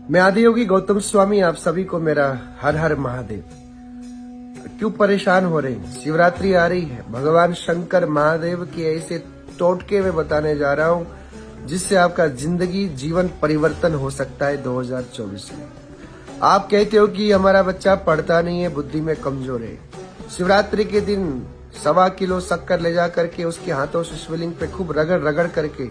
मैं आदियोगी गौतम स्वामी, आप सभी को मेरा हर हर महादेव। क्यों परेशान हो रहे हैं? शिवरात्रि आ रही है, भगवान शंकर महादेव के ऐसे टोटके में बताने जा रहा हूं जिससे आपका जिंदगी जीवन परिवर्तन हो सकता है 2024 में। आप कहते हो कि हमारा बच्चा पढ़ता नहीं है, बुद्धि में कमजोर है। शिवरात्रि के दिन 1.25 किलो शक्कर ले जा करके उसके हाथों से शिवलिंग पे खूब रगड़ रगड़ करके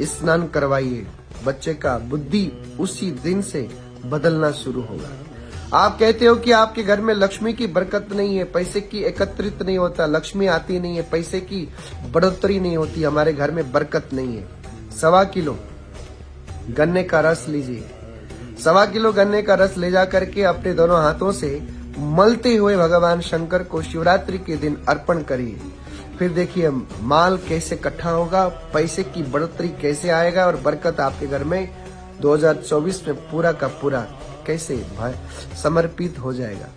स्नान करवाइए। बच्चे का बुद्धि उसी दिन से बदलना शुरू होगा। आप कहते हो कि आपके घर में लक्ष्मी की बरकत नहीं है, पैसे की एकत्रित नहीं होता, लक्ष्मी आती नहीं है, पैसे की बढ़ोतरी नहीं होती, हमारे घर में बरकत नहीं है। 1.25 किलो गन्ने का रस लीजिए। 1.25 किलो गन्ने का रस ले जा करके अपने दोनों हाथों से मलते हुए भगवान शंकर को शिवरात्रि के दिन अर्पण करिए। फिर देखिए माल कैसे इकट्ठा होगा, पैसे की बढ़ोतरी कैसे आएगा और बरकत आपके घर में 2024 में पूरा का पूरा कैसे समर्पित हो जाएगा।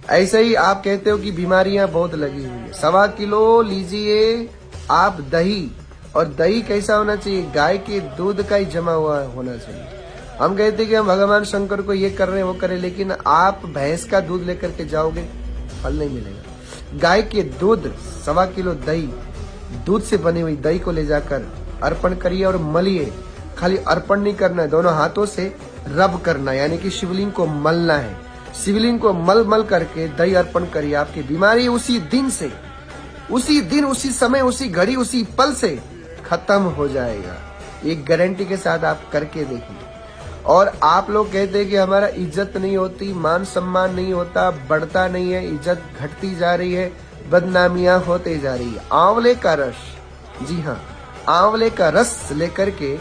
ऐसे ही आप कहते हो कि बीमारियां बहुत लगी हुई है। 1.25 किलो लीजिए आप दही, और दही कैसा होना चाहिए? गाय के दूध का ही जमा हुआ होना चाहिए। हम कहते हैं कि हम भगवान शंकर को ये कर रहे हैं वो करें, लेकिन आप भैंस का दूध लेकर के जाओगे, फल नहीं मिलेगा। गाय के दूध 1.25 किलो दही, दूध से बनी हुई दही को ले जाकर अर्पण करिए और मलिए। खाली अर्पण नहीं करना है, दोनों हाथों से रब करना है, यानी कि शिवलिंग को मलना है। शिवलिंग को मल मल करके दही अर्पण करिए। आपकी बीमारी उसी दिन से, उसी दिन, उसी समय, उसी घड़ी, उसी पल से खत्म हो जाएगा। एक गारंटी के साथ आप करके देखिए। और आप लोग कहते हैं कि हमारा इज्जत नहीं होती, मान सम्मान नहीं होता, बढ़ता नहीं है, इज्जत घटती जा रही है, बदनामियां होते जा रही है। आंवले का रस, जी हाँ, आंवले का रस लेकर के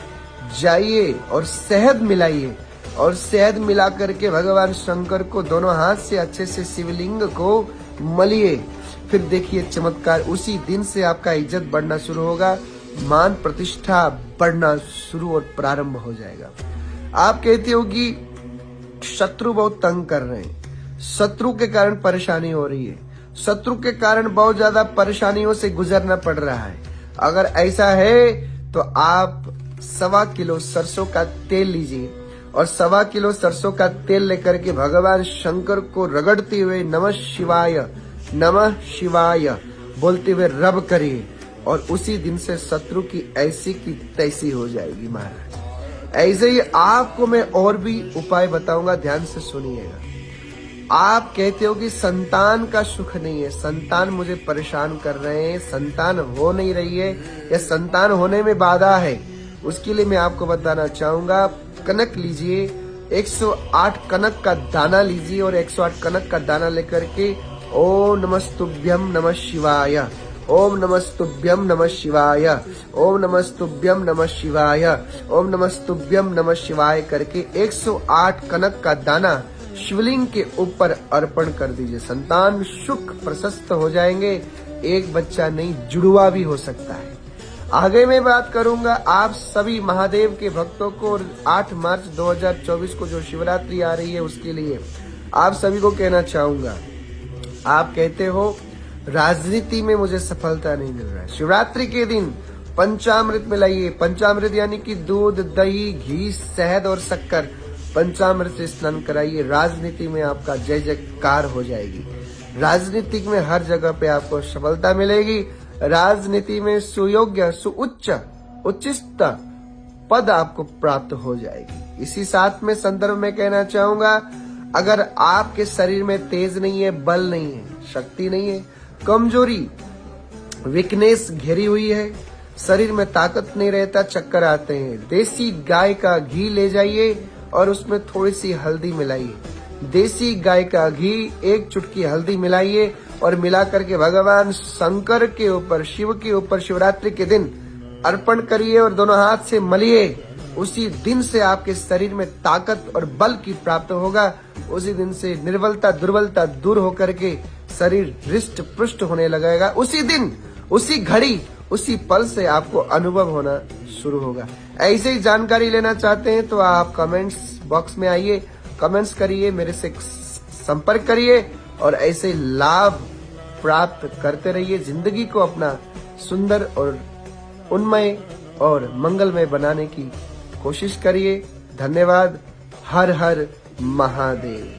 जाइए और शहद मिलाइए, और शहद मिला करके भगवान शंकर को दोनों हाथ से अच्छे से शिवलिंग को मलिए। फिर देखिए चमत्कार, उसी दिन से आपका इज्जत बढ़ना शुरू होगा, मान प्रतिष्ठा बढ़ना शुरू और प्रारंभ हो जाएगा। आप कहते हो कि शत्रु बहुत तंग कर रहे हैं, शत्रु के कारण परेशानी हो रही है, शत्रु के कारण बहुत ज्यादा परेशानियों से गुजरना पड़ रहा है। अगर ऐसा है तो आप 1.25 किलो सरसों का तेल लीजिए और 1.25 किलो सरसों का तेल लेकर के भगवान शंकर को रगड़ते हुए नमः शिवाय बोलते हुए रब करिए, और उसी दिन से शत्रु की ऐसी की तैसी हो जाएगी महाराज। ऐसे ही आपको मैं और भी उपाय बताऊंगा, ध्यान से सुनिएगा। आप कहते हो कि संतान का सुख नहीं है, संतान मुझे परेशान कर रहे हैं, संतान हो नहीं रही है या संतान होने में बाधा है। उसके लिए मैं आपको बताना चाहूंगा, कनक लीजिए, 108 कनक का दाना लीजिए, और 108 कनक का दाना लेकर के ओम नमस्तुभ्यम नमः शिवाय, ओम नमस्तुभ्यम नमः शिवाय, ओम नमस्तुभ्यम नमः शिवाय, ओम नमस्तुभ्यम नमः शिवाय करके 108 कनक का दाना शिवलिंग के ऊपर अर्पण कर दीजिए। संतान सुख प्रशस्त हो जाएंगे, एक बच्चा नहीं जुड़वा भी हो सकता है। आगे मैं बात करूंगा आप सभी महादेव के भक्तों को, और 8 मार्च 2024 को जो शिवरात्रि आ रही है उसके लिए आप सभी को कहना चाहूंगा। आप कहते हो राजनीति में मुझे सफलता नहीं मिल रहा है, शिवरात्रि के दिन पंचामृत मिलाइए। पंचामृत यानी कि दूध, दही, घी, शहद और शक्कर, पंचामृत से स्नान कराइए। राजनीति में आपका जय जयकार हो जाएगी, राजनीतिक में हर जगह पे आपको सफलता मिलेगी, राजनीति में सुयोग्य उच्चिष्ट पद आपको प्राप्त हो जाएगी। इसी साथ में संदर्भ में कहना चाहूंगा, अगर आपके शरीर में तेज नहीं है, बल नहीं है, शक्ति नहीं है, कमजोरी, वीकनेस घेरी हुई है, शरीर में ताकत नहीं रहता, चक्कर आते हैं, देसी गाय का घी ले जाइए और उसमें थोड़ी सी हल्दी मिलाइए। देसी गाय का घी, 1 चुटकी हल्दी मिलाइए और मिला करके भगवान शंकर के ऊपर, शिव के ऊपर शिवरात्रि के दिन अर्पण करिए और दोनों हाथ से मलिए। उसी दिन से आपके शरीर में ताकत और बल की प्राप्त होगा। उसी दिन से निर्बलता, दुर्बलता दूर होकर के शरीर हृष्ट पुष्ट होने लगेगा। उसी दिन, उसी घड़ी, उसी पल से आपको अनुभव होना शुरू होगा। ऐसे ही जानकारी लेना चाहते हैं तो आप कमेंट्स बॉक्स में आइए, कमेंट्स करिए, मेरे से संपर्क करिए और ऐसे लाभ प्राप्त करते रहिए। जिंदगी को अपना सुंदर और उन्मय और मंगलमय बनाने की कोशिश करिए। धन्यवाद। हर हर महादेव।